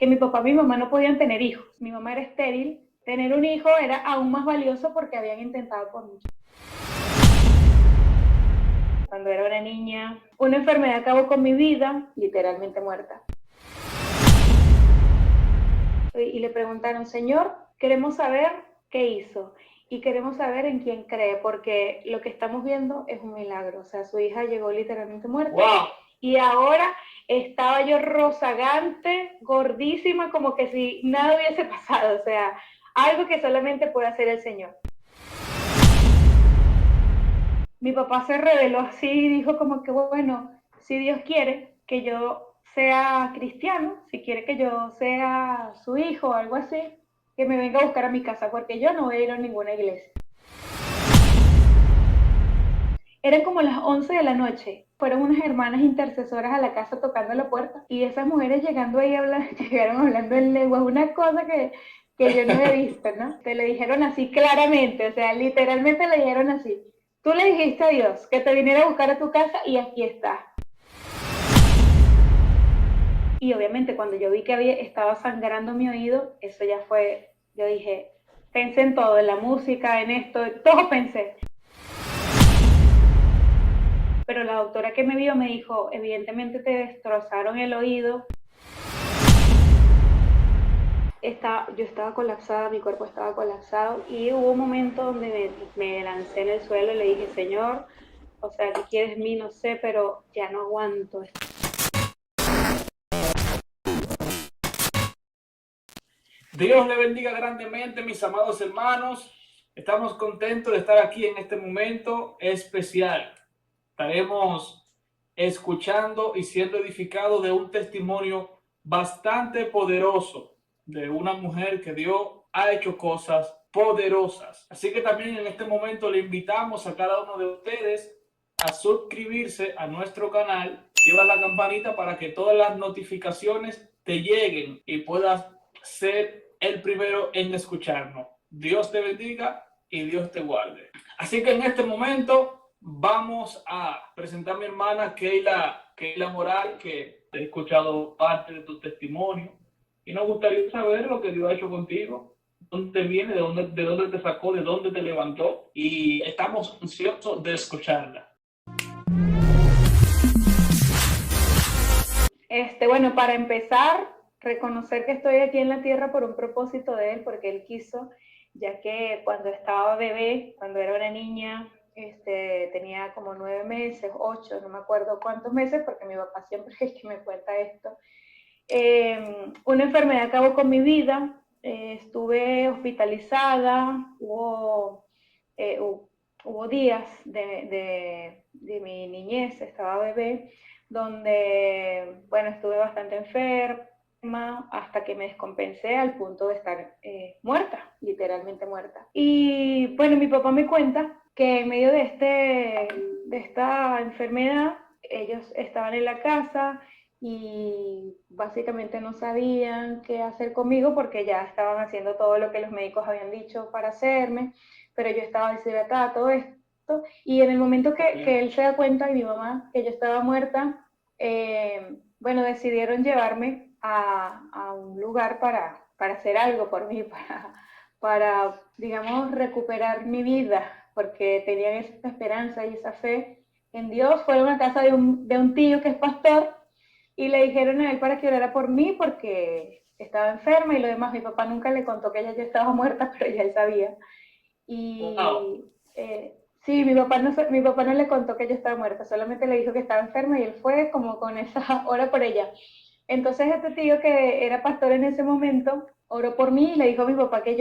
que mi papá y mi mamá no podían tener hijos. Mi mamá era estéril. Tener un hijo era aún más valioso porque habían intentado por mucho. Cuando era una niña, una enfermedad acabó con mi vida, literalmente muerta. Y le preguntaron, Señor, queremos saber qué hizo y queremos saber en quién cree, porque lo que estamos viendo es un milagro. O sea, su hija llegó literalmente muerta. ¡Wow! Y ahora estaba yo rozagante, gordísima, como que si nada hubiese pasado. O sea, algo que solamente puede hacer el Señor. Mi papá se reveló así y dijo como que, bueno, si Dios quiere que yo sea cristiano, si quiere que yo sea su hijo o algo así, que me venga a buscar a mi casa, porque yo no voy a ir a ninguna iglesia. Eran como las 11 de la noche. Fueron unas hermanas intercesoras a la casa tocando la puerta y esas mujeres llegando ahí llegaron hablando en lengua, una cosa que yo no he visto, ¿no? Te lo dijeron así claramente, o sea, literalmente le dijeron así. Tú le dijiste a Dios que te viniera a buscar a tu casa y aquí está. Y obviamente cuando yo vi que estaba sangrando mi oído, eso ya fue, yo dije, pensé en todo, en la música, en esto, todo pensé. Pero la doctora que me vio me dijo, evidentemente te destrozaron el oído. Yo estaba colapsada, mi cuerpo estaba colapsado y hubo un momento donde me lancé en el suelo y le dije, Señor, o sea, ¿qué quieres de mí? No sé, pero ya no aguanto. Dios le bendiga grandemente, mis amados hermanos. Estamos contentos de estar aquí en este momento especial. Estaremos escuchando y siendo edificados de un testimonio bastante poderoso de una mujer que Dios ha hecho cosas poderosas. Así que también en este momento le invitamos a cada uno de ustedes a suscribirse a nuestro canal, activa la campanita para que todas las notificaciones te lleguen y puedas ser el primero en escucharnos. Dios te bendiga y Dios te guarde. Así que en este momento vamos a presentar a mi hermana Keila Moral, que he escuchado parte de tu testimonio y nos gustaría saber lo que Dios ha hecho contigo, dónde te viene, de dónde te sacó, de dónde te levantó, y estamos ansiosos de escucharla. Bueno, para empezar, reconocer que estoy aquí en la tierra por un propósito de Él, porque Él quiso, ya que cuando estaba bebé, cuando era una niña, tenía como 9 meses, 8, no me acuerdo cuántos meses, porque mi papá siempre es el que me cuenta esto. Una enfermedad acabó con mi vida, estuve hospitalizada, hubo días de mi niñez, estaba bebé, donde, bueno, estuve bastante enferma hasta que me descompensé al punto de estar muerta, literalmente muerta. Y bueno, mi papá me cuenta que en medio de esta enfermedad, ellos estaban en la casa y básicamente no sabían qué hacer conmigo porque ya estaban haciendo todo lo que los médicos habían dicho para hacerme, pero yo estaba deshidratada, todo esto. Y en el momento que él se da cuenta, y mi mamá, que yo estaba muerta, bueno, decidieron llevarme a un lugar para hacer algo por mí, digamos, recuperar mi vida, porque tenían esa esperanza y esa fe en Dios. Fue a una casa de un tío que es pastor y le dijeron a él para que orara por mí porque estaba enferma y lo demás. Mi papá nunca le contó que ella ya estaba muerta, pero ya él sabía. Y wow. Sí, mi papá no le contó que ella estaba muerta, solamente le dijo que estaba enferma y él fue como con esa hora por ella. Entonces este tío que era pastor en ese momento oró por mí y le dijo a mi papá que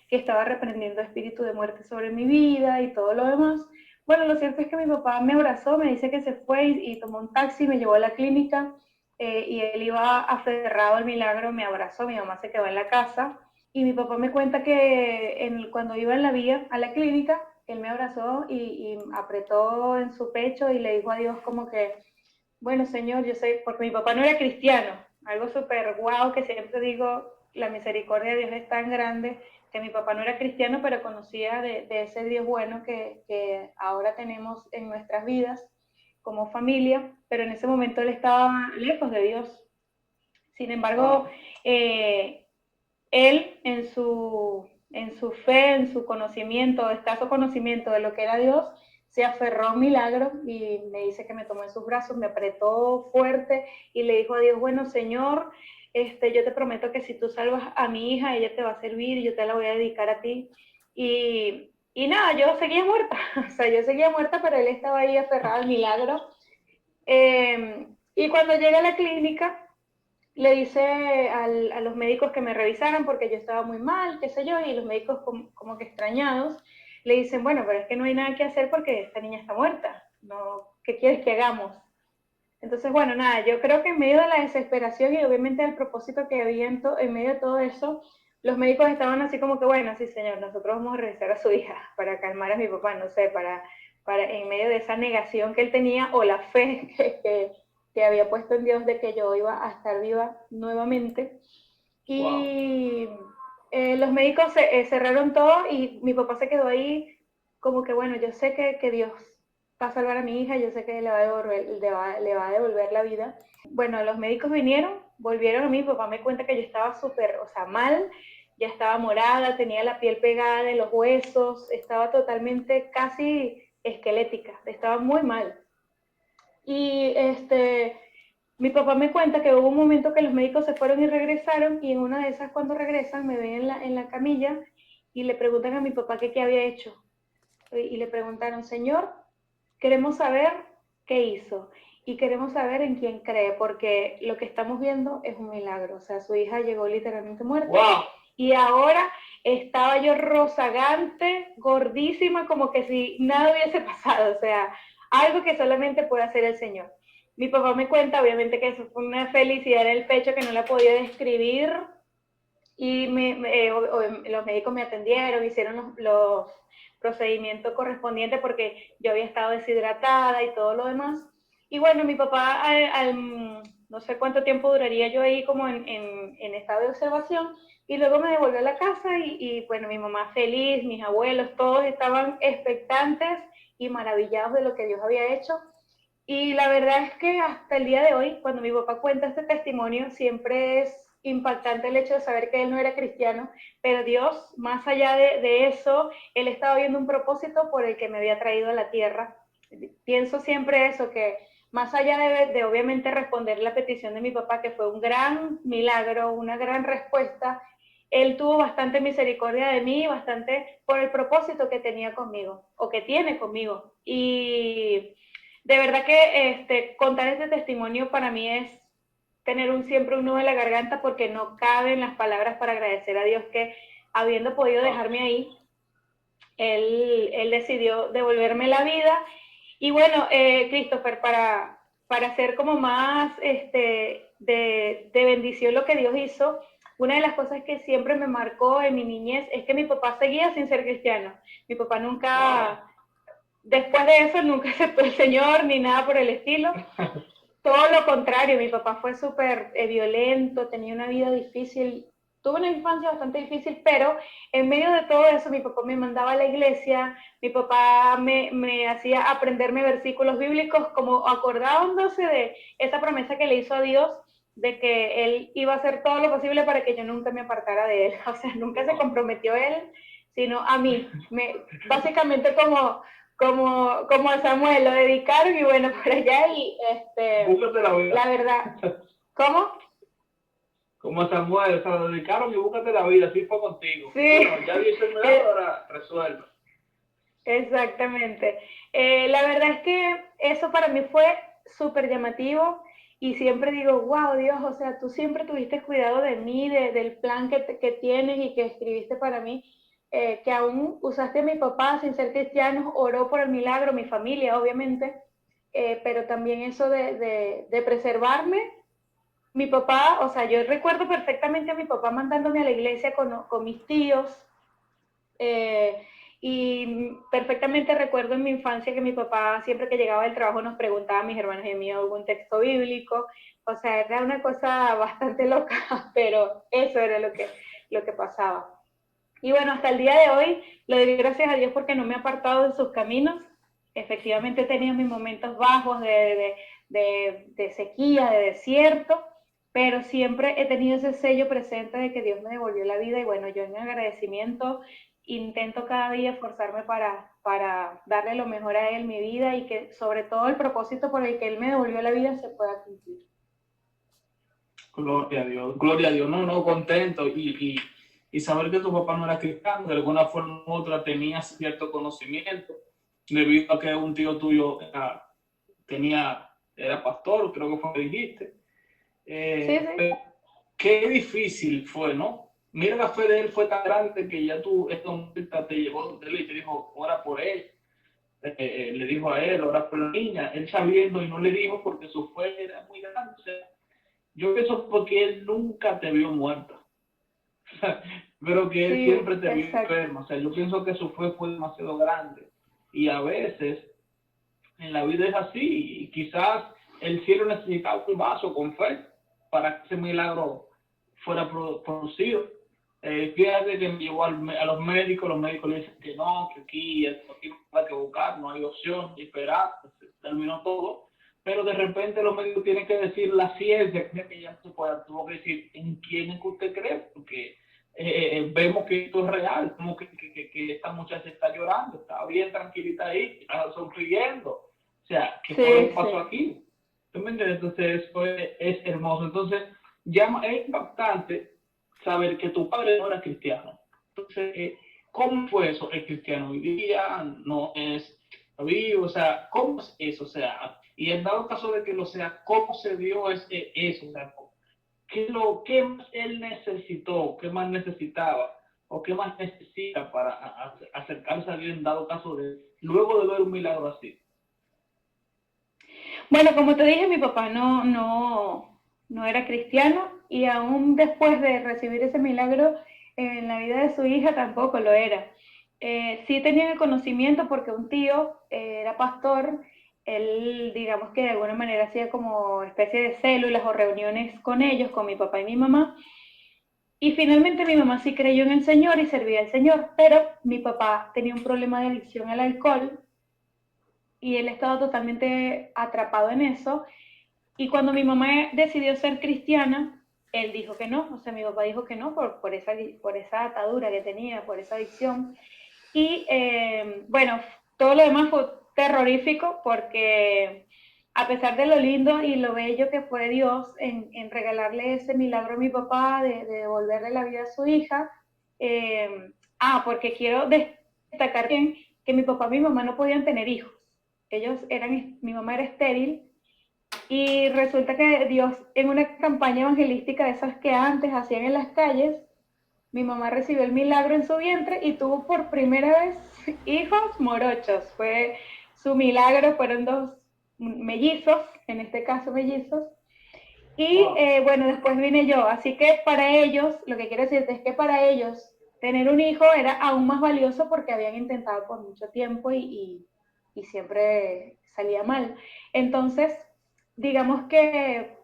estaba reprendiendo espíritu de muerte sobre mi vida y todo lo demás. Bueno, lo cierto es que mi papá me abrazó, me dice que se fue y tomó un taxi, me llevó a la clínica y él iba aferrado al milagro, me abrazó, mi mamá se quedó en la casa y mi papá me cuenta que cuando iba en la vía a la clínica, él me abrazó y apretó en su pecho y le dijo a Dios como que, bueno, Señor, yo sé, porque mi papá no era cristiano, algo súper guau que siempre digo, la misericordia de Dios es tan grande, que mi papá no era cristiano, pero conocía de ese Dios bueno que ahora tenemos en nuestras vidas como familia, pero en ese momento él estaba lejos de Dios. Sin embargo, él en su fe, en su conocimiento, escaso conocimiento de lo que era Dios, se aferró a un milagro y me dice que me tomó en sus brazos, me apretó fuerte y le dijo a Dios, bueno, Señor, yo te prometo que si tú salvas a mi hija, ella te va a servir y yo te la voy a dedicar a ti. Y nada, yo seguía muerta, o sea, yo seguía muerta, pero él estaba ahí aferrado al milagro. Y cuando llega a la clínica, le dice a los médicos que me revisaran porque yo estaba muy mal, qué sé yo, y los médicos como que extrañados le dicen, bueno, pero es que no hay nada que hacer porque esta niña está muerta, no, ¿qué quieres que hagamos? Entonces, bueno, nada, yo creo que en medio de la desesperación y obviamente del propósito que había en medio de todo eso, los médicos estaban así como que, bueno, sí, señor, nosotros vamos a revisar a su hija para calmar a mi papá, no sé, para en medio de esa negación que él tenía o la fe que había puesto en Dios de que yo iba a estar viva nuevamente. Wow. Y los médicos cerraron todo y mi papá se quedó ahí como que, bueno, yo sé que Dios va a salvar a mi hija, yo sé que le va a devolver la vida. Bueno, los médicos vinieron, volvieron a mí, mi papá me cuenta que yo estaba súper, o sea, mal, ya estaba morada, tenía la piel pegada de los huesos, estaba totalmente casi esquelética, estaba muy mal. Y mi papá me cuenta que hubo un momento que los médicos se fueron y regresaron, y en una de esas cuando regresan me ven en la camilla y le preguntan a mi papá que qué había hecho. Y le preguntaron, señor, queremos saber qué hizo y queremos saber en quién cree, porque lo que estamos viendo es un milagro. O sea, su hija llegó literalmente muerta. Wow. Y ahora estaba yo rozagante, gordísima, como que si nada hubiese pasado. O sea, algo que solamente puede hacer el Señor. Mi papá me cuenta, obviamente, que eso fue una felicidad en el pecho que no la podía describir. Y los médicos me atendieron, hicieron los procedimientos correspondientes porque yo había estado deshidratada y todo lo demás. Y bueno, mi papá, no sé cuánto tiempo duraría yo ahí como en estado de observación, y luego me devolvió a la casa bueno, mi mamá feliz, mis abuelos, todos estaban expectantes y maravillados de lo que Dios había hecho. Y la verdad es que hasta el día de hoy, cuando mi papá cuenta este testimonio, siempre es impactante el hecho de saber que él no era cristiano, pero Dios, más allá de eso, él estaba viendo un propósito por el que me había traído a la tierra. Pienso siempre eso, que más allá de obviamente responder la petición de mi papá, que fue un gran milagro, una gran respuesta, él tuvo bastante misericordia de mí, bastante por el propósito que tenía conmigo, o que tiene conmigo. Y de verdad que contar este testimonio para mí es tener siempre un nudo en la garganta, porque no caben las palabras para agradecer a Dios que, habiendo podido dejarme ahí, él decidió devolverme la vida. Y bueno, Christopher, para hacer como más de bendición lo que Dios hizo, una de las cosas que siempre me marcó en mi niñez es que mi papá seguía sin ser cristiano. Mi papá nunca... Wow. Después de eso nunca aceptó el Señor ni nada por el estilo. Todo lo contrario, mi papá fue súper violento, tenía una vida difícil, tuvo una infancia bastante difícil, pero en medio de todo eso mi papá me mandaba a la iglesia, mi papá me hacía aprenderme versículos bíblicos, como acordándose de esa promesa que le hizo a Dios de que él iba a hacer todo lo posible para que yo nunca me apartara de él. O sea, nunca se comprometió él, sino a mí. Básicamente como a Samuel, lo dedicaron y bueno, por allá y Búscate la vida. la verdad. ¿Cómo? Como a Samuel, o sea, lo dedicaron y búscate la vida, así fue contigo. Sí. Bueno, ya dice el milagro, ahora resuelve. Exactamente. La verdad es que eso para mí fue súper llamativo y siempre digo, wow, Dios, o sea, tú siempre tuviste cuidado de mí, del plan que tienes y que escribiste para mí, que aún usaste a mi papá sin ser cristiano, oró por el milagro, mi familia, obviamente, pero también eso de preservarme. Mi papá, o sea, yo recuerdo perfectamente a mi papá mandándome a la iglesia con mis tíos, y perfectamente recuerdo en mi infancia que mi papá siempre que llegaba del trabajo nos preguntaba a mis hermanos y a mí algún texto bíblico. O sea, era una cosa bastante loca, pero eso era lo que pasaba. Y bueno, hasta el día de hoy le doy gracias a Dios porque no me ha apartado de sus caminos. Efectivamente he tenido mis momentos bajos de sequía, de desierto, pero siempre he tenido ese sello presente de que Dios me devolvió la vida y bueno, yo en agradecimiento intento cada día esforzarme para darle lo mejor a Él, mi vida, y que sobre todo el propósito por el que Él me devolvió la vida se pueda cumplir. Gloria a Dios, no, no, contento y saber que tu papá no era cristiano, de alguna forma u otra tenía cierto conocimiento, debido a que un tío tuyo era pastor, creo que fue lo que dijiste. Sí, sí. Pero qué difícil fue, ¿no? Mira, la fe de él fue tan grande que ya tú, esta te llevó de él y te dijo, ora por él. Le dijo a él, ora por la niña. Él sabiendo y no le dijo porque su fe era muy grande. O sea, yo pienso porque él nunca te vio muerta, pero que él Sí, siempre te vio exacto. enferma. O sea, yo pienso que su fe fue demasiado grande. Y a veces en la vida es así. Y quizás el cielo necesitaba un vaso con fe para que ese milagro fuera producido. Fíjate que me llevó a los médicos le dicen que no, que aquí no hay que buscar, no hay opción, y esperar, se terminó todo. Pero de repente los médicos tienen que decir la ciencia, que ya se puede, tuvo que decir en quién es que usted cree, porque vemos que esto es real, como que esta muchacha está llorando, está bien tranquilita ahí, está sonriendo. O sea, ¿qué fue lo Sí, que pasó sí. aquí? ¿Tú me entiendes? Entonces, eso es hermoso. Entonces, ya es impactante saber que tu padre no era cristiano. Entonces, ¿cómo fue eso? ¿Es cristiano hoy día? ¿No es vivo? O sea, ¿cómo es eso? O sea, y en dado caso de que lo sea, ¿cómo se dio eso? O sea, ¿qué más él necesitó? ¿Qué más necesitaba? ¿O qué más necesita para acercarse a Dios en dado caso de, luego de ver un milagro así? Bueno, como te dije, mi papá no era cristiano y aún después de recibir ese milagro en la vida de su hija tampoco lo era. Sí tenía el conocimiento porque un tío era pastor, él digamos que de alguna manera hacía como especie de células o reuniones con ellos, con mi papá y mi mamá, y finalmente mi mamá sí creyó en el Señor y servía al Señor, pero mi papá tenía un problema de adicción al alcohol y él estaba totalmente atrapado en eso. Y cuando mi mamá decidió ser cristiana, él dijo que no, o sea, mi papá dijo que no por esa atadura que tenía, por esa adicción. Y bueno, todo lo demás fue terrorífico porque a pesar de lo lindo y lo bello que fue Dios en regalarle ese milagro a mi papá de devolverle la vida a su hija, porque quiero destacar bien que mi papá y mi mamá no podían tener hijos. Mi mamá era estéril y resulta que Dios, en una campaña evangelística de esas que antes hacían en las calles, mi mamá recibió el milagro en su vientre y tuvo por primera vez hijos morochos. Fue su milagro, fueron dos mellizos, en este caso mellizos. Y Wow. bueno, después vine yo. Así que para ellos, lo que quiero decirte es que para ellos tener un hijo era aún más valioso porque habían intentado por mucho tiempo y siempre salía mal. Entonces, digamos que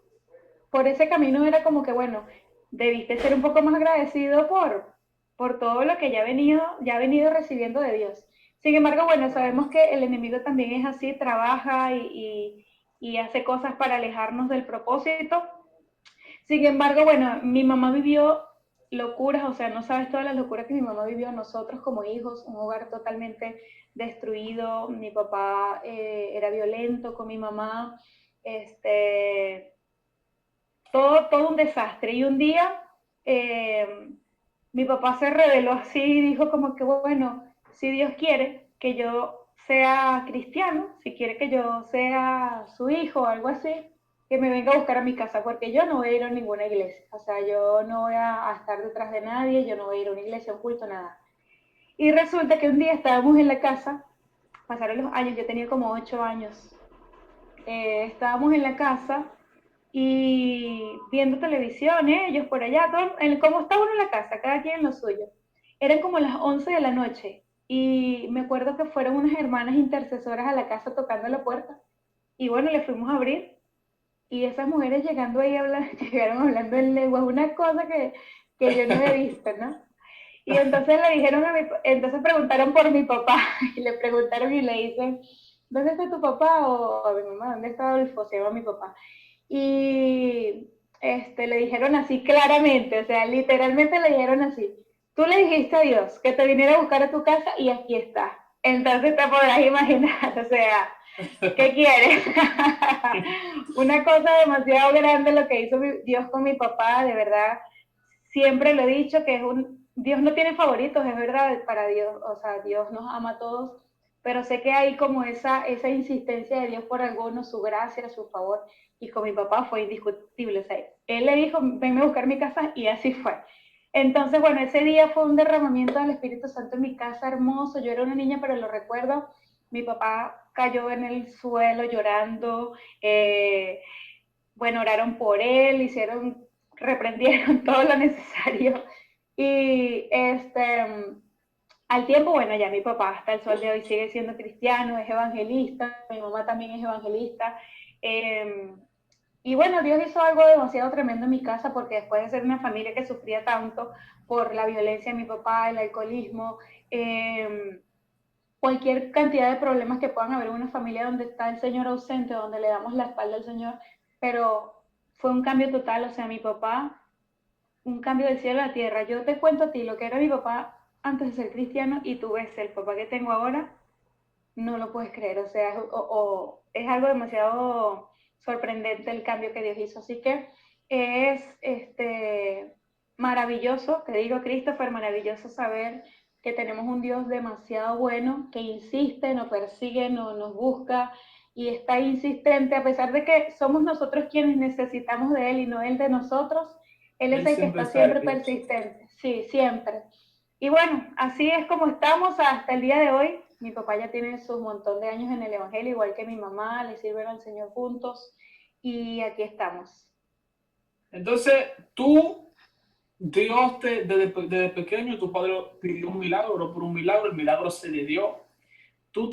por ese camino era como que, bueno, debiste ser un poco más agradecido por todo lo que ya ha venido recibiendo de Dios. Sin embargo, bueno, sabemos que el enemigo también es así, trabaja y hace cosas para alejarnos del propósito. Sin embargo, bueno, mi mamá vivió locuras, o sea, no sabes todas las locuras que mi mamá vivió nosotros como hijos, un hogar totalmente destruido, mi papá era violento con mi mamá, este, todo un desastre. Y un día mi papá se reveló así y dijo como que, bueno, si Dios quiere que yo sea cristiano, si quiere que yo sea su hijo o algo así, que me venga a buscar a mi casa, porque yo no voy a ir a ninguna iglesia. O sea, yo no voy a estar detrás de nadie, yo no voy a ir a una iglesia, a un culto, nada. Y resulta que un día estábamos en la casa, pasaron los años, yo tenía como 8 años, estábamos en la casa y viendo televisión, ellos por allá, como está uno en la casa, cada quien en lo suyo. Eran como las 11 de la noche y me acuerdo que fueron unas hermanas intercesoras a la casa tocando la puerta y bueno, le fuimos a abrir y esas mujeres llegando ahí llegaron hablando en lengua, una cosa que yo no había visto, ¿no? Y entonces le dijeron entonces preguntaron por mi papá y le preguntaron y le dicen, ¿dónde está tu papá? O a mi mamá, ¿dónde está Adolfo? Se llama mi papá. Y le dijeron así claramente, o sea, literalmente le dijeron así: tú le dijiste a Dios que te viniera a buscar a tu casa y aquí está. Entonces te podrás imaginar, o sea, ¿qué quieres? Una cosa demasiado grande lo que hizo Dios con mi papá, de verdad. Siempre lo he dicho que Dios no tiene favoritos, es verdad, para Dios, o sea, Dios nos ama a todos, pero sé que hay como esa insistencia de Dios por algunos, su gracia, su favor, y con mi papá fue indiscutible, o sea, él le dijo, venme a buscar mi casa, y así fue. Entonces, bueno, ese día fue un derramamiento del Espíritu Santo en mi casa hermoso. Yo era una niña, pero lo recuerdo. Mi papá cayó en el suelo llorando. Bueno, oraron por él, reprendieron todo lo necesario. Y al tiempo, bueno, ya mi papá hasta el sol de hoy sigue siendo cristiano, es evangelista, mi mamá también es evangelista. Y bueno, Dios hizo algo demasiado tremendo en mi casa, porque después de ser una familia que sufría tanto por la violencia de mi papá, el alcoholismo, cualquier cantidad de problemas que puedan haber en una familia donde está el Señor ausente, donde le damos la espalda al Señor, pero fue un cambio total, o sea, mi papá, un cambio del cielo a la tierra. Yo te cuento a ti lo que era mi papá antes de ser cristiano, y tú ves el papá que tengo ahora, no lo puedes creer, o sea, es algo demasiado sorprendente el cambio que Dios hizo. Así que es maravilloso, te digo, Christopher, maravilloso saber que tenemos un Dios demasiado bueno, que insiste, nos persigue, nos busca y está insistente, a pesar de que somos nosotros quienes necesitamos de Él y no Él de nosotros. Él es Él el que siempre está está siempre ahí. persistente, sí, siempre. Y bueno, así es como estamos hasta el día de hoy. Mi papá ya tiene su montón de años en el Evangelio, igual que mi mamá, le sirven al Señor juntos, y aquí estamos. Entonces, tú, Dios, desde pequeño, tu padre pidió un milagro, oró por un milagro, el milagro se le dio. Dios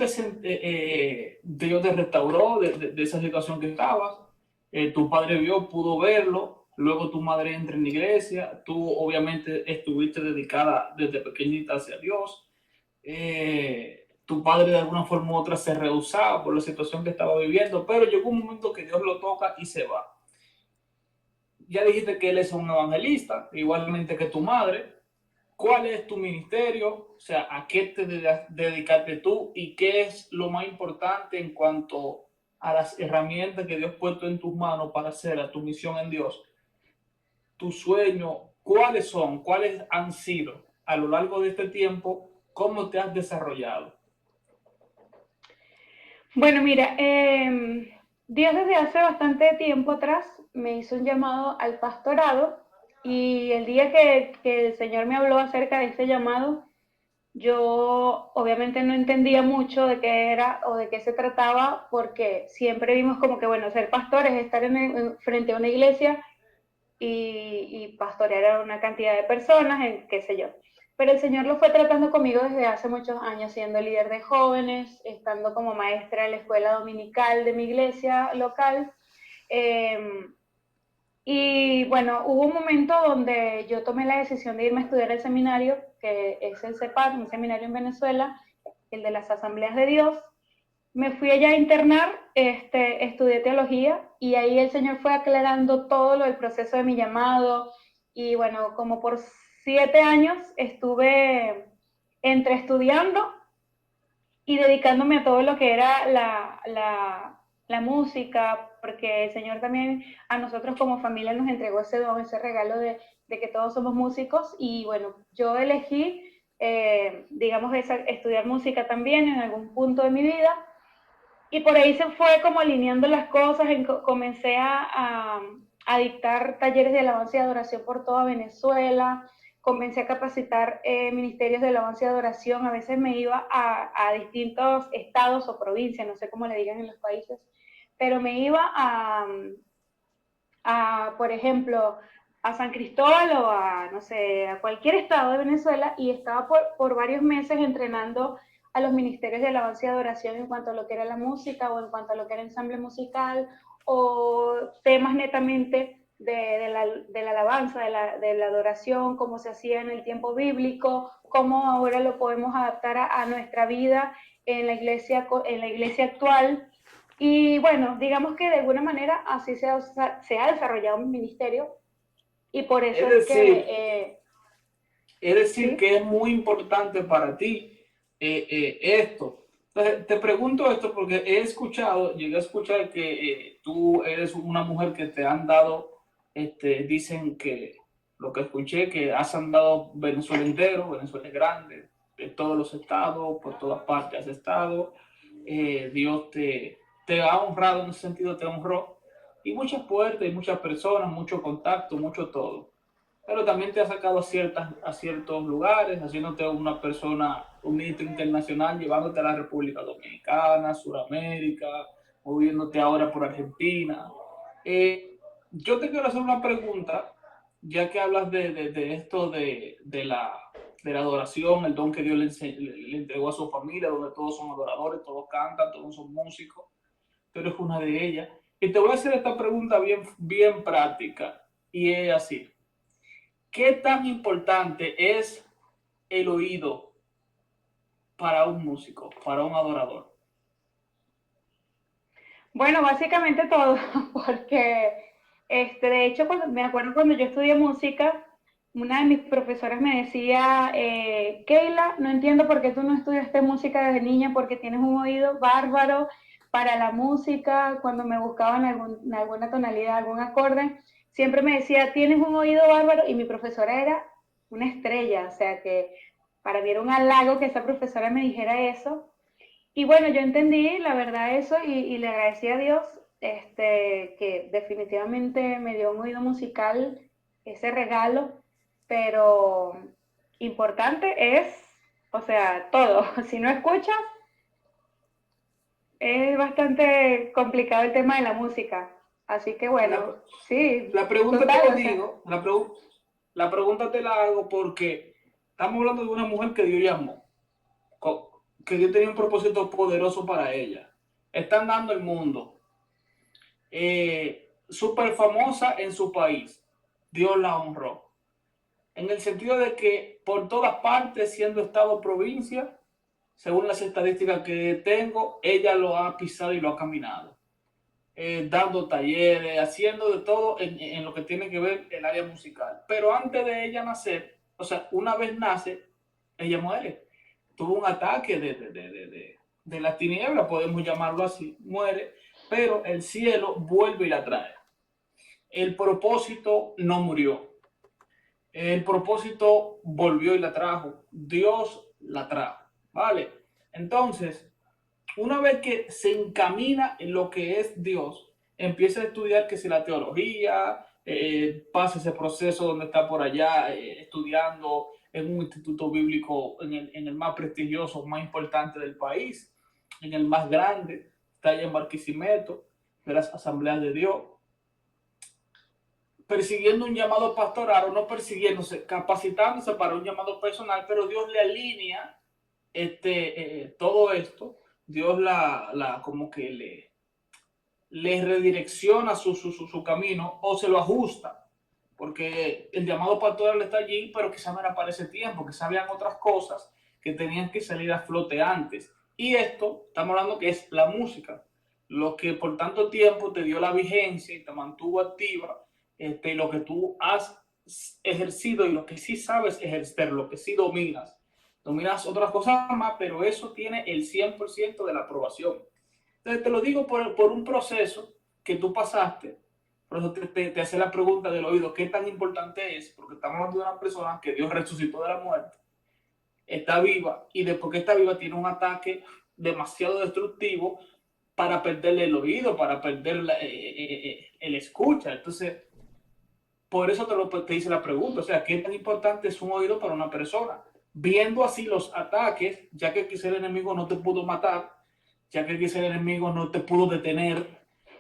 te restauró de esa situación que estabas. Tu padre pudo verlo. Luego tu madre entra en la iglesia. Tú, obviamente, estuviste dedicada desde pequeñita hacia Dios. Tu padre, de alguna forma u otra, se rehusaba por la situación que estaba viviendo, pero llegó un momento que Dios lo toca y se va. Ya dijiste que él es un evangelista, igualmente que tu madre. ¿Cuál es tu ministerio? O sea, ¿a qué te dedicaste tú? ¿Y qué es lo más importante en cuanto a las herramientas que Dios ha puesto en tus manos para hacer a tu misión en Dios? Tu sueño, ¿cuáles son? ¿Cuáles han sido a lo largo de este tiempo? ¿Cómo te has desarrollado? Bueno, mira, Dios desde hace bastante tiempo atrás me hizo un llamado al pastorado, y el día que el Señor me habló acerca de ese llamado, yo obviamente no entendía mucho de qué era o de qué se trataba, porque siempre vimos como que, bueno, ser pastor es estar frente a una iglesia y pastorear a una cantidad de personas, qué sé yo. Pero el Señor lo fue tratando conmigo desde hace muchos años, siendo líder de jóvenes, estando como maestra en la escuela dominical de mi iglesia local. Eh, y bueno, hubo un momento donde yo tomé la decisión de irme a estudiar el seminario, que es el CEPAD, un seminario en Venezuela, el de las Asambleas de Dios. Me fui allá a internar, estudié teología, y ahí el Señor fue aclarando todo lo del proceso de mi llamado. Y bueno, como por 7 años estuve entre estudiando y dedicándome a todo lo que era la música, porque el Señor también a nosotros como familia nos entregó ese don, ese regalo de que todos somos músicos. Y bueno, yo elegí, digamos, estudiar música también en algún punto de mi vida, y por ahí se fue como alineando las cosas. Comencé a dictar talleres de alabanza y adoración por toda Venezuela. Comencé a capacitar ministerios de alabanza y adoración. A veces me iba a distintos estados o provincias, no sé cómo le digan en los países, pero me iba por ejemplo, a San Cristóbal o no sé, a cualquier estado de Venezuela, y estaba por varios meses entrenando a los ministerios de alabanza y adoración en cuanto a lo que era la música, o en cuanto a lo que era ensamble musical, o temas netamente de la alabanza, de la adoración, cómo se hacía en el tiempo bíblico, cómo ahora lo podemos adaptar a nuestra vida en la iglesia actual. Y bueno, digamos que de alguna manera así se ha desarrollado mi ministerio y por eso Es es decir, que, es decir, sí, que es muy importante para ti esto. Entonces, te pregunto esto porque llegué a escuchar que tú eres una mujer que te han dado, dicen que lo que escuché, que has andado Venezuela entero, Venezuela es grande, de todos los estados, por todas partes has estado. Dios te ha honrado en ese sentido, te honró. Y muchas puertas, y muchas personas, mucho contacto, mucho todo, pero también te ha sacado a ciertos lugares, haciéndote una persona, un ministro internacional, llevándote a la República Dominicana, Sudamérica, moviéndote ahora por Argentina. Yo te quiero hacer una pregunta, ya que hablas de esto de la adoración, el don que Dios le entregó a su familia, donde todos son adoradores, todos cantan, todos son músicos, tú eres una de ellas. Y te voy a hacer esta pregunta bien práctica, y es así. ¿Qué tan importante es el oído para un músico, para un adorador? bueno, básicamente todo, porque de hecho me acuerdo cuando yo estudié música, una de mis profesoras me decía, Keila, no entiendo por qué tú no estudiaste música desde niña, porque tienes un oído bárbaro para la música. Cuando me buscaban alguna tonalidad, algún acorde, siempre me decía, tienes un oído bárbaro, y mi profesora era una estrella, o sea que para mí era un halago que esa profesora me dijera eso. Y bueno, yo entendí la verdad eso y le agradecí a Dios que definitivamente me dio un oído musical, ese regalo, pero importante es, o sea, todo. Si no escuchas, es bastante complicado el tema de la música. Así que La, bueno, sí, la pregunta te total, lo o sea, digo, la pregunta te la hago porque estamos hablando de una mujer que Dios llamó, que Dios tenía un propósito poderoso para ella. Está andando el mundo, súper famosa en su país. Dios la honró. En el sentido de que por todas partes, siendo estado o provincia, según las estadísticas que tengo, ella lo ha pisado y lo ha caminado, dando talleres, haciendo de todo en lo que tiene que ver el área musical. Pero antes de ella nacer, o sea, una vez nace, ella muere. Tuvo un ataque de la tiniebla, podemos llamarlo así, muere, pero el cielo vuelve y la trae. El propósito no murió. El propósito volvió y la trajo. Dios la trajo. ¿Vale? Entonces, una vez que se encamina en lo que es Dios, empieza a estudiar que si la teología, pasa ese proceso donde está por allá estudiando en un instituto bíblico, en el más prestigioso, más importante del país, en el más grande, está allá en Barquisimeto, de las Asambleas de Dios, persiguiendo un llamado pastoral, o no persiguiéndose, capacitándose para un llamado personal, pero Dios le alinea todo esto. Dios como que le redirecciona su camino o se lo ajusta, porque el llamado pastoral está allí, pero quizás no era para ese tiempo, que sabían otras cosas que tenían que salir a flote antes. Y esto, estamos hablando que es la música, lo que por tanto tiempo te dio la vigencia y te mantuvo activa, lo que tú has ejercido y lo que sí sabes ejercer, lo que sí dominas. Dominas otras cosas más, pero eso tiene el 100% de la aprobación. Entonces te lo digo por un proceso que tú pasaste, por eso te hace la pregunta del oído, ¿qué tan importante es? Porque estamos hablando de una persona que Dios resucitó de la muerte, está viva, y después que está viva tiene un ataque demasiado destructivo para perderle el oído, para perder el escucha. Entonces, por eso te hice la pregunta, o sea, ¿qué tan importante es un oído para una persona? Viendo así los ataques, ya que quizá el enemigo no te pudo matar, ya que quizá el enemigo no te pudo detener,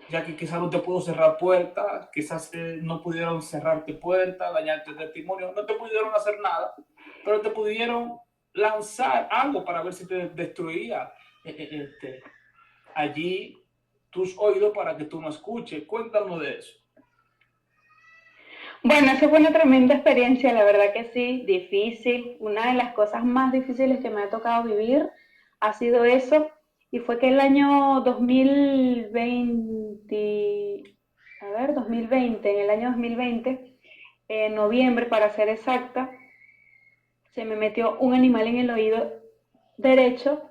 ya que quizás no te pudo cerrar puertas, quizás no pudieron cerrarte puertas, dañarte el testimonio, no te pudieron hacer nada, pero te pudieron lanzar algo para ver si te destruía allí tus oídos para que tú no escuches. Cuéntanos de eso. bueno, esa fue una tremenda experiencia, la verdad que sí, difícil. Una de las cosas más difíciles que me ha tocado vivir ha sido eso. Y fue que el año 2020, 2020, en el año 2020, en noviembre para ser exacta, se me metió un animal en el oído derecho.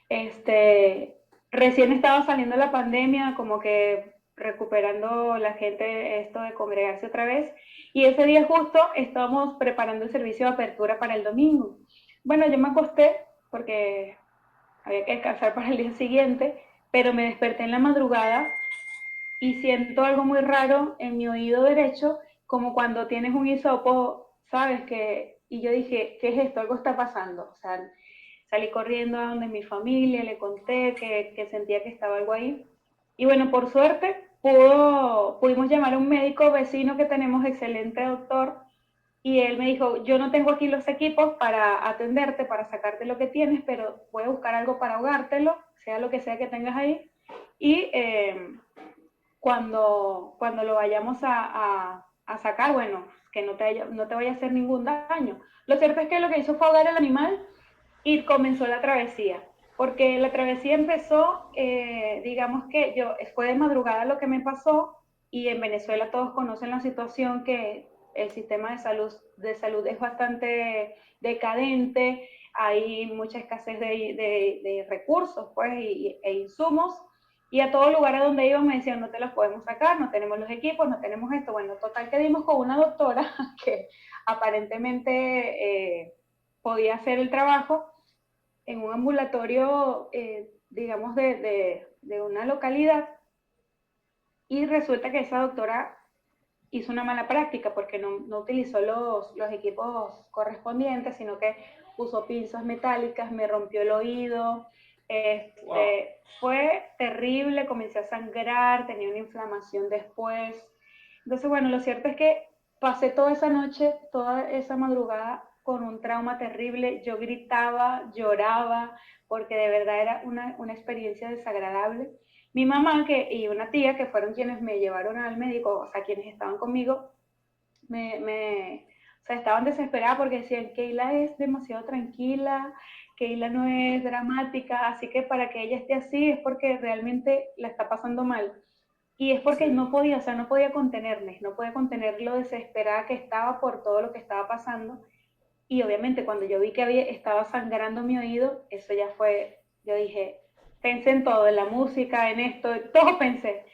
Este, recién estaba saliendo la pandemia, como que recuperando la gente esto de congregarse otra vez. Y ese día justo estábamos preparando el servicio de apertura para el domingo. Bueno, yo me acosté porque había que descansar para el día siguiente, pero me desperté en la madrugada y siento algo muy raro en mi oído derecho, como cuando tienes un hisopo, ¿sabes? Y yo dije, ¿qué es esto? Algo está pasando. O sea, salí corriendo a donde mi familia, le conté que sentía que estaba algo ahí. Y bueno, por suerte pudimos llamar a un médico vecino que tenemos, excelente doctor, y él me dijo, yo no tengo aquí los equipos para atenderte, para sacarte lo que tienes, pero voy a buscar algo para ahogártelo, sea lo que sea que tengas ahí. Y cuando lo vayamos a sacar, bueno, que no te vaya a hacer ningún daño. Lo cierto es que lo que hizo fue ahogar al animal y comenzó la travesía. Porque la travesía empezó, digamos que fue de madrugada lo que me pasó, y en Venezuela todos conocen la situación que el sistema de salud es bastante decadente, hay mucha escasez de recursos pues, e insumos, y a todo lugar a donde iban me decían, no te los podemos sacar, no tenemos los equipos, no tenemos esto. Bueno, total que dimos con una doctora que aparentemente podía hacer el trabajo en un ambulatorio, digamos, de una localidad, y resulta que esa doctora hizo una mala práctica porque no utilizó los equipos correspondientes, sino que usó pinzas metálicas, me rompió el oído. Wow. Fue terrible, comencé a sangrar, tenía una inflamación después. Entonces, bueno, lo cierto es que pasé toda esa noche, toda esa madrugada con un trauma terrible. Yo gritaba, lloraba, porque de verdad era una experiencia desagradable. Mi mamá y una tía, que fueron quienes me llevaron al médico, o sea, quienes estaban conmigo, o sea, estaban desesperadas porque decían, Keila es demasiado tranquila, Keila no es dramática, así que para que ella esté así es porque realmente la está pasando mal. Y es porque Sí. no podía, o sea, no podía contenerme, no podía contener lo desesperada que estaba por todo lo que estaba pasando. Y obviamente cuando yo vi que estaba sangrando mi oído, eso ya fue, yo dije, pensé en todo, en la música, en esto, todo pensé.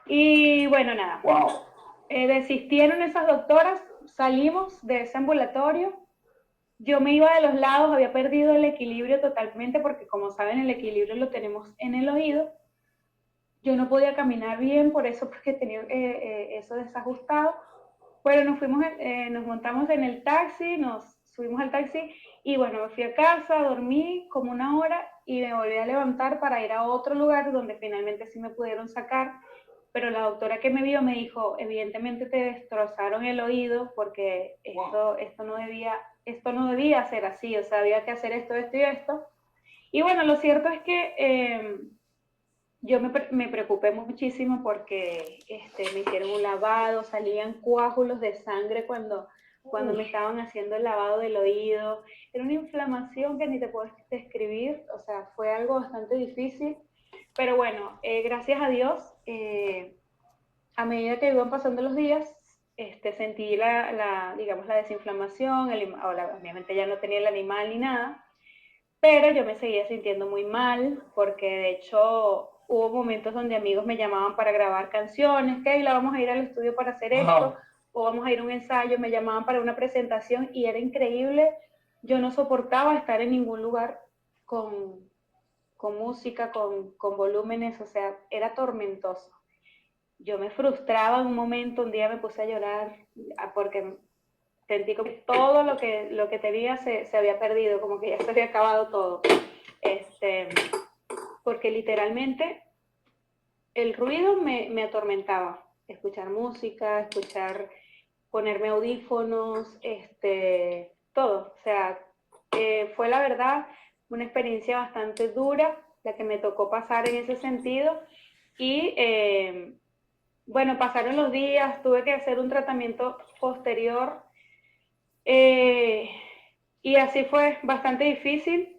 Y bueno, nada, Wow. desistieron esas doctoras, salimos de ese ambulatorio, yo me iba de los lados, había perdido el equilibrio totalmente, porque como saben el equilibrio lo tenemos en el oído. Yo no podía caminar bien por eso, porque tenía eso desajustado. Bueno, nos montamos en el taxi, nos subimos al taxi y bueno, me fui a casa, dormí como una hora y me volví a levantar para ir a otro lugar donde finalmente sí me pudieron sacar. Pero la doctora que me vio me dijo, evidentemente te destrozaron el oído porque Wow. esto no debía ser así, o sea, había que hacer esto, esto y esto. Y bueno, lo cierto es que yo me preocupé muchísimo porque me hicieron un lavado, salían coágulos de sangre cuando me estaban haciendo el lavado del oído. Era una inflamación que ni te puedo describir, o sea, fue algo bastante difícil. Pero bueno, gracias a Dios, a medida que iban pasando los días, sentí digamos, la desinflamación, ahora obviamente ya no tenía el animal ni nada, pero yo me seguía sintiendo muy mal porque de hecho hubo momentos donde amigos me llamaban para grabar canciones, Keila, vamos a ir al estudio para hacer esto, Wow. o vamos a ir a un ensayo, me llamaban para una presentación y era increíble. Yo no soportaba estar en ningún lugar con, con música, con volúmenes, o sea, era tormentoso. Yo me frustraba en un momento, un día me puse a llorar porque sentí que todo lo que tenía se había perdido, como que ya se había acabado todo. Este, Porque literalmente el ruido me atormentaba. Escuchar música, ponerme audífonos, todo. O sea, fue la verdad una experiencia bastante dura la que me tocó pasar en ese sentido. Y bueno, pasaron los días, tuve que hacer un tratamiento posterior, eh, y así fue bastante difícil.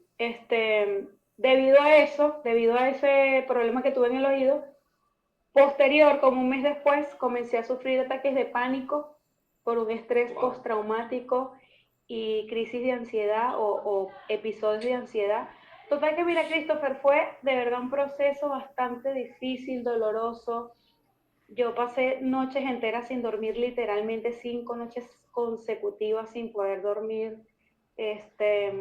debido a eso, debido a ese problema que tuve en el oído, posterior, como un mes después, comencé a sufrir ataques de pánico por un estrés postraumático y crisis de ansiedad o episodios de ansiedad. Total que mira, Christopher, fue de verdad un proceso bastante difícil, doloroso. Yo pasé noches enteras sin dormir, literalmente 5 noches consecutivas sin poder dormir. Este,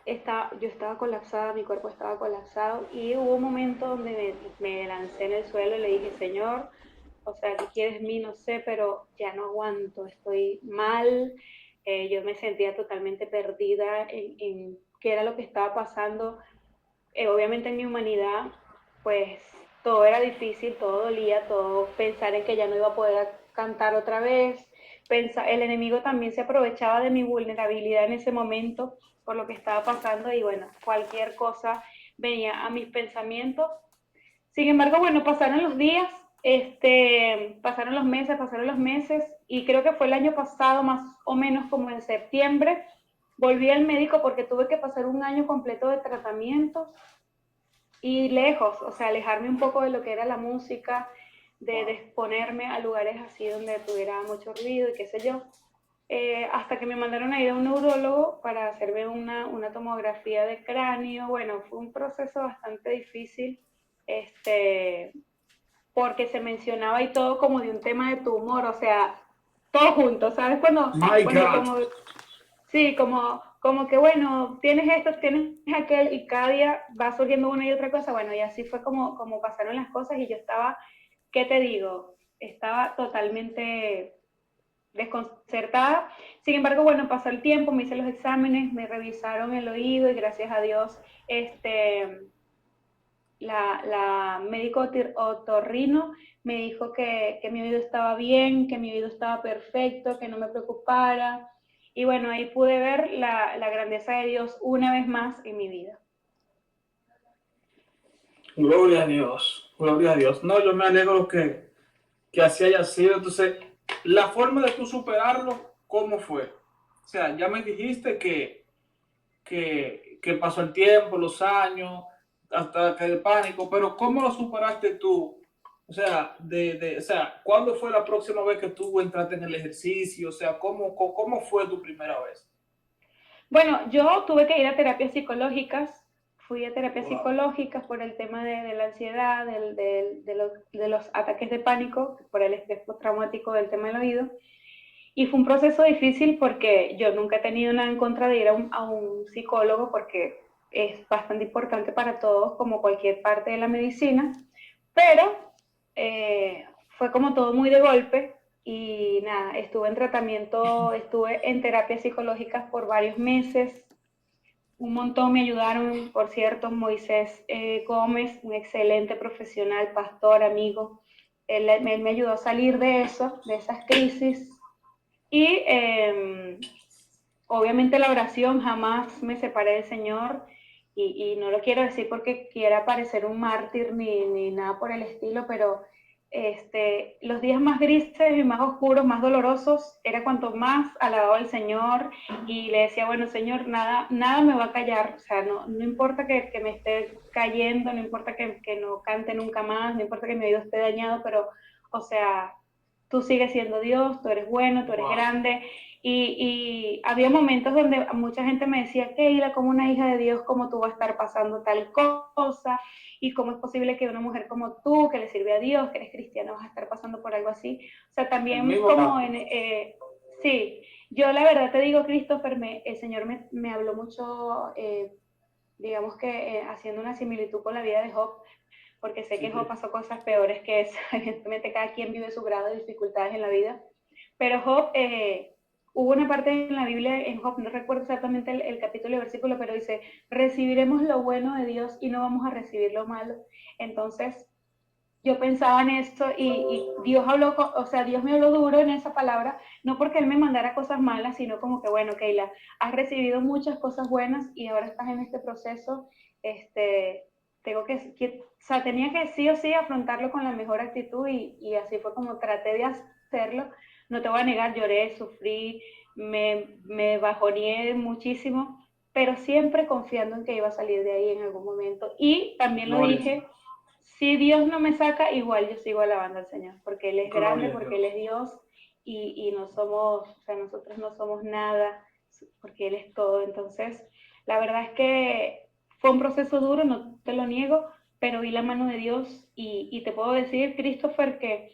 yo estaba colapsada, mi cuerpo estaba colapsado y hubo un momento donde me lancé en el suelo y le dije, Señor, o sea, ¿qué quieres de mí? No sé, pero ya no aguanto, estoy mal. Yo me sentía totalmente perdida en qué era lo que estaba pasando. Obviamente en mi humanidad, pues todo era difícil, todo dolía, todo pensar en que ya no iba a poder cantar otra vez. El enemigo también se aprovechaba de mi vulnerabilidad en ese momento por lo que estaba pasando y bueno, cualquier cosa venía a mis pensamientos. Sin embargo, bueno, pasaron los días, pasaron los meses y creo que fue el año pasado, más o menos como en septiembre, volví al médico porque tuve que pasar un año completo de tratamientos y lejos, o sea, alejarme un poco de lo que era la música, de exponerme a lugares así donde tuviera mucho ruido y qué sé yo, hasta que me mandaron a ir a un neurólogo para hacerme una tomografía de cráneo. Bueno, fue un proceso bastante difícil, porque se mencionaba y todo como de un tema de tumor, o sea, todo junto, ¿sabes? My Cuando God. como sí, como que bueno, tienes esto, tienes aquel, y cada día va surgiendo una y otra cosa, bueno, y así fue como pasaron las cosas y yo estaba, ¿qué te digo? Estaba totalmente desconcertada. Sin embargo, bueno, pasó el tiempo, me hice los exámenes, me revisaron el oído y gracias a Dios, la médico otorrino me dijo que mi oído estaba bien, que mi oído estaba perfecto, que no me preocupara. Y bueno, ahí pude ver la grandeza de Dios una vez más en mi vida. Gloria a Dios, gloria a Dios. No, yo me alegro que así haya sido. Entonces, la forma de tú superarlo, ¿cómo fue? O sea, ya me dijiste que pasó el tiempo, los años, hasta que el pánico, pero ¿cómo lo superaste tú? O sea, o sea, ¿cuándo fue la próxima vez que tú entraste en el ejercicio? O sea, ¿cómo fue tu primera vez? Bueno, yo tuve que ir a terapias psicológicas, fui a terapias psicológicas por el tema de la ansiedad, de los ataques de pánico, por el estrés postraumático del tema del oído. Y fue un proceso difícil porque yo nunca he tenido nada en contra de ir a un psicólogo porque es bastante importante para todos, como cualquier parte de la medicina, pero fue como todo muy de golpe y nada, estuve en terapias psicológicas por varios meses, un montón me ayudaron, por cierto, Moisés Gómez, un excelente profesional, pastor, amigo, él me ayudó a salir de eso, de esas crisis y obviamente la oración, jamás me separé del Señor y no lo quiero decir porque quiera parecer un mártir ni nada por el estilo, pero los días más grises y más oscuros, más dolorosos, era cuanto más alababa al Señor y le decía, bueno, Señor, nada me va a callar, o sea, no importa que me esté cayendo, no importa que no cante nunca más, no importa que mi oído esté dañado, pero, o sea, tú sigues siendo Dios, tú eres bueno, tú eres grande. Y había momentos donde mucha gente me decía, Keila, como una hija de Dios, ¿cómo tú vas a estar pasando tal cosa? ¿Y cómo es posible que una mujer como tú, que le sirve a Dios, que eres cristiana, vas a estar pasando por algo así? O sea, también como sí, yo la verdad te digo, Christopher, el Señor me habló mucho, digamos que haciendo una similitud con la vida de Job, porque sé que Job pasó cosas peores que eso. Evidentemente cada quien vive su grado de dificultades en la vida, pero Job, hubo una parte en la Biblia, en Job, no recuerdo exactamente el capítulo y el versículo, pero dice, recibiremos lo bueno de Dios y no vamos a recibir lo malo. Entonces, yo pensaba en esto y Dios habló, o sea, Dios me habló duro en esa palabra, no porque Él me mandara cosas malas, sino como que, bueno, Keila, has recibido muchas cosas buenas y ahora estás en este proceso, este, o sea, tenía que sí o sí afrontarlo con la mejor actitud y así fue como traté de hacerlo. No te voy a negar, lloré, sufrí, me bajoneé muchísimo, pero siempre confiando en que iba a salir de ahí en algún momento. Y también lo Gloria a Dios. dije, si Dios no me saca, igual yo sigo alabando al Señor, porque Él es grande, Gloria a porque Él Dios. es Dios y no somos, o sea, nosotros no somos nada, porque Él es todo. Entonces, la verdad es que fue un proceso duro, no te lo niego, pero vi la mano de Dios y te puedo decir, Christopher, que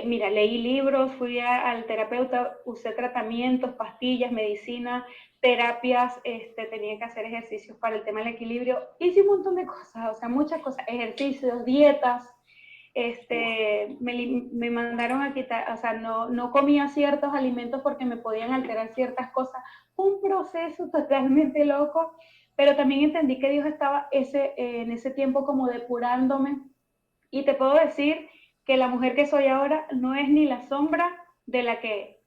mira, leí libros, fui al terapeuta, usé tratamientos, pastillas, medicina, terapias, tenía que hacer ejercicios para el tema del equilibrio, hice un montón de cosas, o sea, muchas cosas, ejercicios, dietas, Uf. me mandaron a quitar, o sea, no comía ciertos alimentos porque me podían alterar ciertas cosas, un proceso totalmente loco, pero también entendí que Dios estaba en ese tiempo como depurándome y te puedo decir que la mujer que soy ahora no es ni la sombra de la que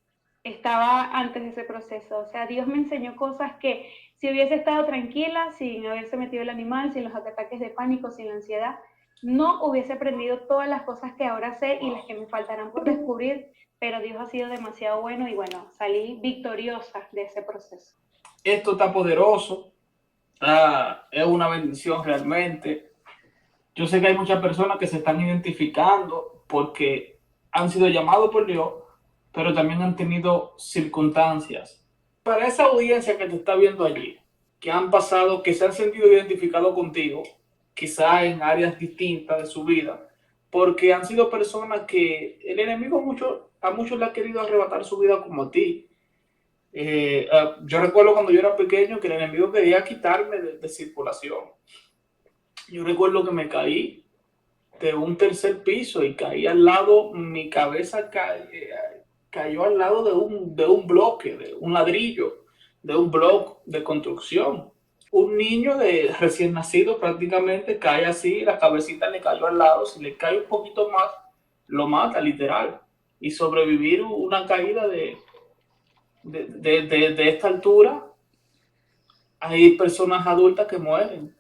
estaba antes de ese proceso. O sea, Dios me enseñó cosas que si hubiese estado tranquila, sin haberse metido el animal, sin los ataques de pánico, sin la ansiedad, no hubiese aprendido todas las cosas que ahora sé y las que me faltarán por descubrir, pero Dios ha sido demasiado bueno y bueno, salí victoriosa de ese proceso. Esto está poderoso, es una bendición realmente. Yo sé que hay muchas personas que se están identificando porque han sido llamados por Dios, pero también han tenido circunstancias. Para esa audiencia que te está viendo allí, que han pasado, que se han sentido identificados contigo, quizá en áreas distintas de su vida, porque han sido personas que el enemigo a muchos le ha querido arrebatar su vida como a ti. Yo recuerdo cuando yo era pequeño que el enemigo quería quitarme de circulación. Yo recuerdo que me caí de un tercer piso y caí al lado, mi cabeza cayó al lado de un bloque, de un ladrillo, de un bloque de construcción. Un niño de recién nacido prácticamente cae así, la cabecita le cayó al lado, si le cae un poquito más, lo mata literal. Y sobrevivir una caída de esta altura, hay personas adultas que mueren.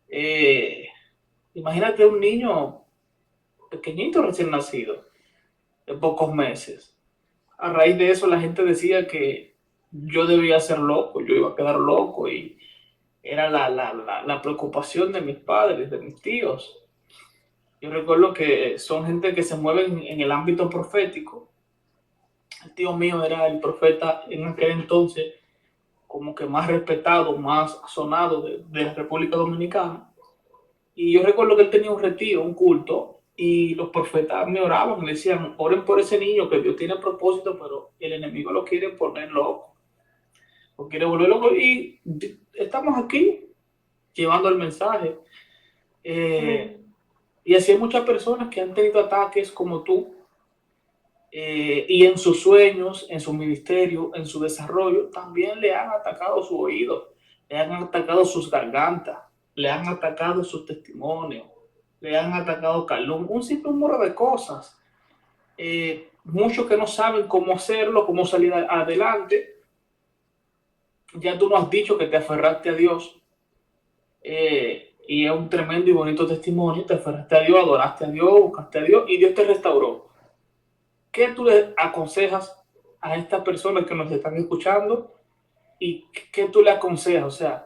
Eh, Imagínate un niño pequeñito recién nacido, de pocos meses. A raíz de eso la gente decía que yo debía ser loco, yo iba a quedar loco y era la preocupación de mis padres, de mis tíos. Yo recuerdo que son gente que se mueve en el ámbito profético. El tío mío era el profeta en aquel entonces como que más respetado, más sonado de la República Dominicana. Y yo recuerdo que él tenía un retiro, un culto, y los profetas me oraban, me decían, oren por ese niño, que Dios tiene propósito, pero el enemigo lo quiere poner loco, lo quiere volver loco, y estamos aquí llevando el mensaje. Y así hay muchas personas que han tenido ataques como tú, y en sus sueños, en su ministerio, en su desarrollo, también le han atacado su oído, le han atacado sus gargantas, le han atacado sus testimonios, le han atacado calumnia, un sinnúmero de cosas. Muchos que no saben cómo hacerlo, cómo salir adelante. Ya tú nos has dicho que te aferraste a Dios, y es un tremendo y bonito testimonio. Te aferraste a Dios, adoraste a Dios, buscaste a Dios y Dios te restauró. ¿Qué tú le aconsejas a estas personas que nos están escuchando y qué tú le aconsejas? O sea,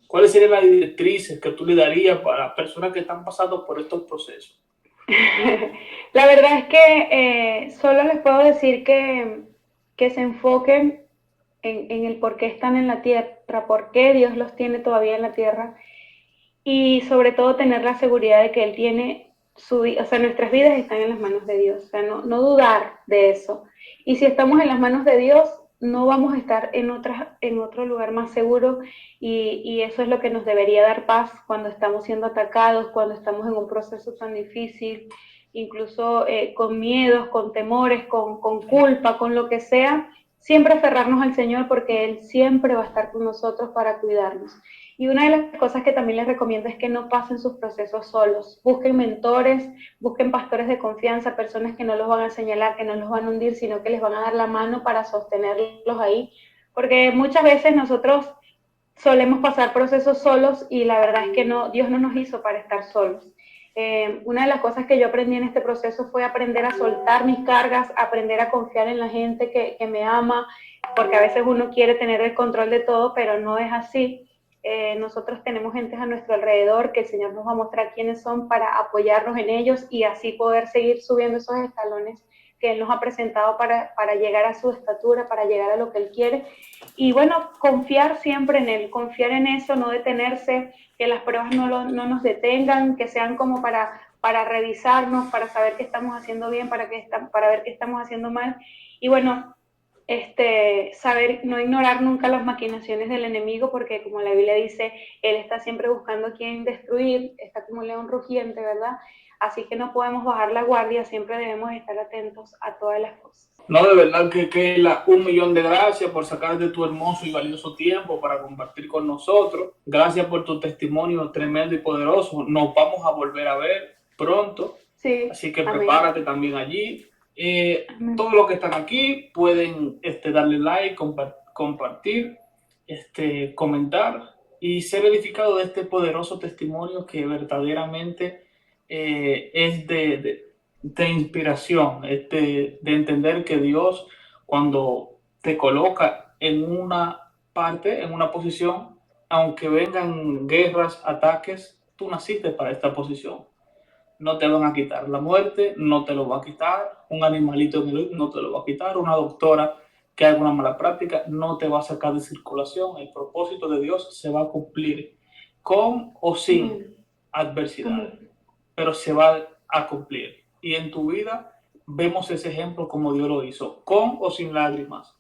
¿cuáles serían las directrices que tú le darías para las personas que están pasando por estos procesos? La verdad es que solo les puedo decir que se enfoquen en el por qué están en la tierra, por qué Dios los tiene todavía en la tierra y sobre todo tener la seguridad de que Él tiene o sea, nuestras vidas están en las manos de Dios, o sea, no dudar de eso. Y si estamos en las manos de Dios, no vamos a estar en otro lugar más seguro y eso es lo que nos debería dar paz cuando estamos siendo atacados, cuando estamos en un proceso tan difícil, incluso con miedos, con temores, con culpa, con lo que sea, siempre aferrarnos al Señor porque Él siempre va a estar con nosotros para cuidarnos. Y una de las cosas que también les recomiendo es que no pasen sus procesos solos. Busquen mentores, busquen pastores de confianza, personas que no los van a señalar, que no los van a hundir, sino que les van a dar la mano para sostenerlos ahí. Porque muchas veces nosotros solemos pasar procesos solos y la verdad es que no, Dios no nos hizo para estar solos. Una de las cosas que yo aprendí en este proceso fue aprender a soltar mis cargas, aprender a confiar en la gente que me ama, porque a veces uno quiere tener el control de todo, pero no es así. Nosotros tenemos gentes a nuestro alrededor que el Señor nos va a mostrar quiénes son para apoyarnos en ellos y así poder seguir subiendo esos escalones que Él nos ha presentado para llegar a su estatura, para llegar a lo que Él quiere. Y bueno, confiar siempre en Él, confiar en eso, no detenerse, que las pruebas no nos detengan, que sean como para revisarnos, para saber qué estamos haciendo bien, para ver qué estamos haciendo mal. Y bueno, saber no ignorar nunca las maquinaciones del enemigo, porque como la Biblia dice, él está siempre buscando a quien destruir, está como un león rugiente, ¿verdad? Así que no podemos bajar la guardia, siempre debemos estar atentos a todas las cosas. No, de verdad que Keila, 1.000.000 de gracias por sacar de tu hermoso y valioso tiempo para compartir con nosotros. Gracias por tu testimonio tremendo y poderoso. Nos vamos a volver a ver pronto. Sí, así que amén. Prepárate también allí. Todos los que están aquí pueden darle like, compartir, comentar y ser edificado de este poderoso testimonio que verdaderamente es de inspiración, de entender que Dios, cuando te coloca en una parte, en una posición, aunque vengan guerras, ataques, tú naciste para esta posición. No te van a quitar la muerte, no te lo va a quitar un animalito en el no te lo va a quitar una doctora que haga una mala práctica, no te va a sacar de circulación. El propósito de Dios se va a cumplir con o sin adversidad, pero se va a cumplir. Y en tu vida vemos ese ejemplo como Dios lo hizo, con o sin lágrimas,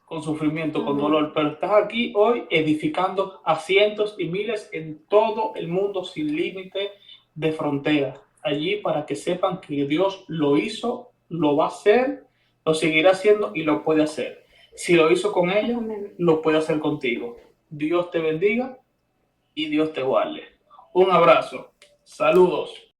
con sufrimiento, con dolor, pero estás aquí hoy edificando a cientos y miles en todo el mundo sin límite de frontera. Allí para que sepan que Dios lo hizo, lo va a hacer, lo seguirá haciendo y lo puede hacer. Si lo hizo con ellos, lo puede hacer contigo. Dios te bendiga y Dios te guarde. Un abrazo. Saludos.